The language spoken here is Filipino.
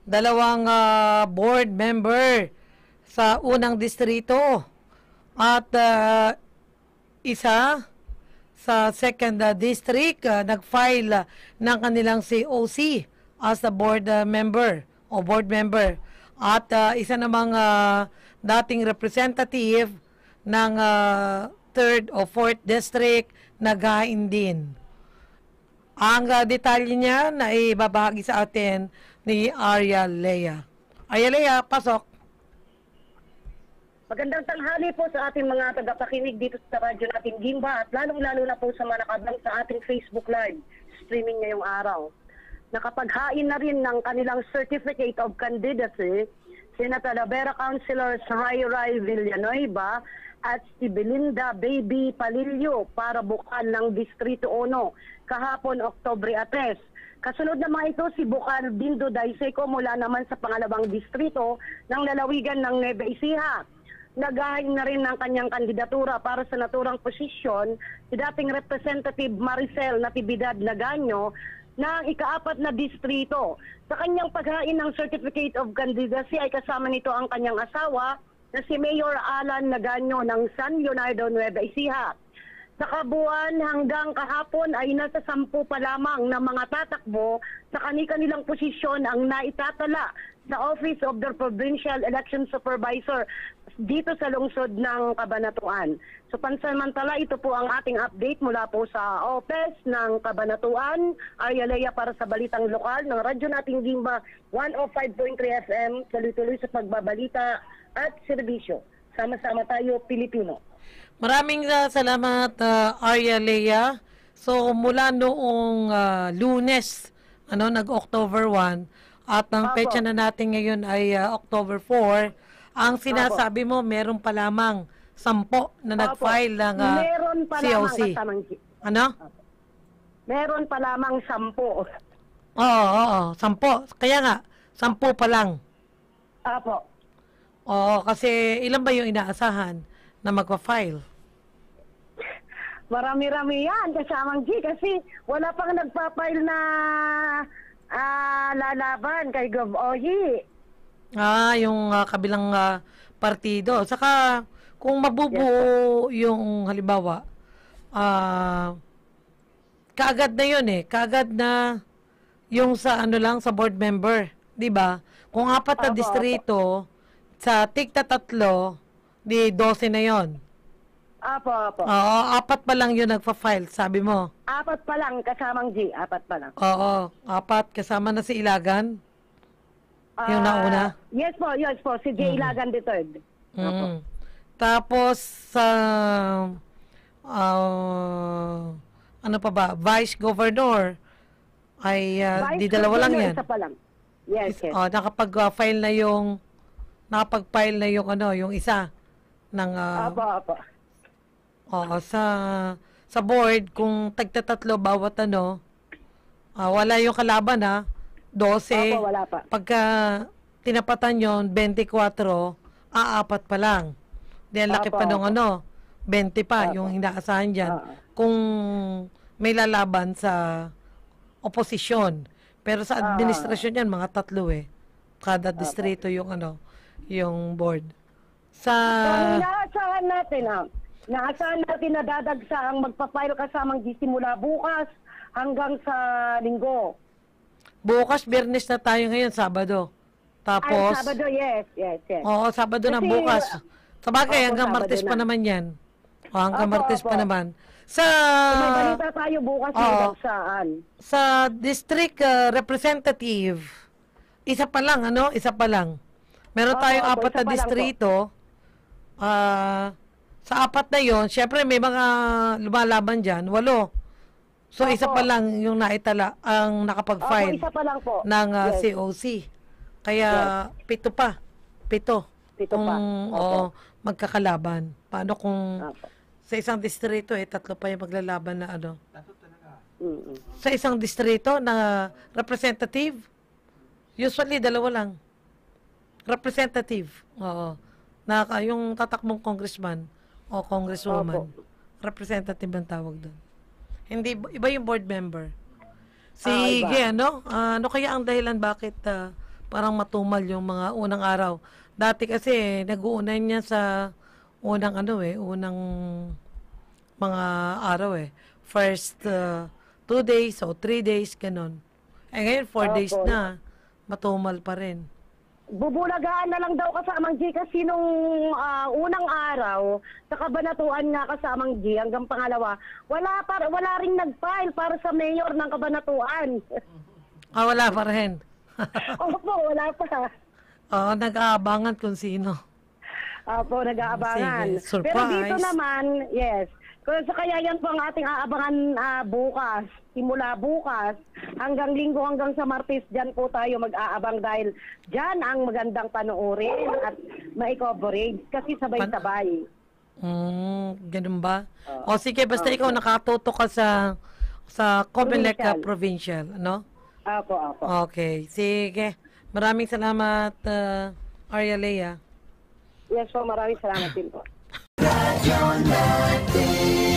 dalawang board member sa unang distrito at isa sa second district nag-file ng kanilang COC as a board member o board member at isa namang dating representative ng third o fourth district naghain din. Ang detalye niya na ibabahagi sa atin ni Arya Lea. Arya Lea, pasok. Magandang tanghali po sa ating mga tagapakinig dito sa radyo natin Gimba at lalong-lalo na po sa mga nakabang sa ating Facebook Live streaming ngayong araw. Nakapaghain na rin ng kanilang Certificate of Candidacy sina Talavera Councilors Ray Villanueva at si Belinda Baby Palillo para bukal ng Distrito 1 kahapon Oktubre 3. Kasunod naman ito si Bukal Bindo Daiseco mula naman sa pangalawang distrito ng lalawigan ng Nueva Ecija. Naghain na rin ng kanyang kandidatura para sa naturang posisyon si dating Representative Maricel Natividad Laganyo ng ika-4 na distrito. Sa kanyang paghain ng Certificate of Candidacy ay kasama nito ang kanyang asawa na si Mayor Alan Laganyo ng San Leonardo, Nueva Ecija. Sa kabuuan hanggang kahapon ay nasa 10 pa lamang na mga tatakbo sa kanilang posisyon ang naitatala sa Office of the Provincial Election Supervisor dito sa lungsod ng Cabanatuan. So pansamantala, ito po ang ating update mula po sa office ng Cabanatuan. Arya Lea para sa Balitang Lokal ng Radyo Nating Gimba 105.3 FM. Tuloy-tuloy sa pagbabalita at serbisyo. Sama-sama tayo, Pilipino. Maraming salamat, Arya Lea. So, mula noong Lunes, nag-October 1, at ang petsa na natin ngayon ay October 4, ang sinasabi mo, meron pa lamang 10 na nag-file ng meron pa COC. Lamang, ano? Meron pa lamang 10. Oo, 10. Kaya nga, 10 pa lang. Apo. Oo, kasi ilan ba yung inaasahan na magpa-file? Marami-rami yan, kasamang G, kasi wala pang nagpa-file na lalaban kay Gov. Ohi. Yung kabilang partido. Saka, kung mabubuo yung halimbawa, kaagad na yun kaagad na yung sa sa board member, 'di ba? Kung 4 na distrito, sa tigta 3, di 12 na yon. Apo. Oo, 4 pa lang yun nagpa-file, sabi mo. 4 pa lang, kasamang G, 4 pa lang. Oo, 4, kasama na si Ilagan. Yung nauna. Yes po, si J. Ilagan III. Tapos, ano pa ba, Vice Governor, ay di dalawa lang yan. Isa pa lang. Yes. Nakapag-file na yung yung isa ng Apo. sa board kung tagta-3 bawat wala yung kalaban 12. Apo, wala pa. Pagka tinapatan yon 24, 4 pa lang. Dahil laki pa nung 20 pa yung inaasahan diyan kung may lalaban sa oposisyon. Pero sa administrasyon yan, mga 3 kada distrito yung yung board. So, inaasahan natin na dadagsa ang magpa-file kasamang simula bukas hanggang sa linggo. Bukas, Biyernes na tayo ngayon, Sabado. Tapos, Sabado, yes. Oo, Sabado na bukas. Sabagay, hanggang Martes pa naman yan. Hanggang Martes pa naman. May balita tayo bukas ng dagsaan. Sa district representative, isa pa lang, Isa pa lang. Meron tayong 4 na distrito. Sa 4 na yon, syempre may mga lumalaban dyan, 8. So, isa pa lang yung naitala, ang nakapag-file ng COC. Kaya, 7 pa. 7 pa. Magkakalaban. Paano kung sa isang distrito, 3 pa yung maglalaban na Sa isang distrito na representative, usually 2 lang. Representative. Oo. Yung tatakbong congressman o congresswoman. Representative ang tawag doon. Hindi, iba yung board member. Sige, ano kaya ang dahilan bakit parang matumal yung mga unang araw. Dati kasi nag-uunan niya sa unang unang mga araw eh. First 2 days o 3 days, ganun. Eh ngayon 4 days Opo. na, matumal pa rin. Bubulagaan na lang daw kasamang G kasi nung unang araw, sa Kabanatuan nga kasamang G hanggang pangalawa, wala ring nag-file para sa mayor ng Kabanatuan. Wala pa rin. Opo, wala pa. Oo, nag-aabangan kung sino. Opo, nag-aabangan. Sige, surprise. Pero dito naman, yes. So kaya yan po ang ating aabangan bukas. Simula bukas hanggang linggo hanggang sa Martes, dyan po tayo mag-aabang dahil dyan ang magandang panoorin at ma-coverage kasi sabay-sabay. Ganun ba? O sige, basta ikaw nakatuto ka sa Comelec Provincial, no? Opo. Okay, sige. Maraming salamat, Arya Lea. Yes po, maraming salamat din po. Radyo natin.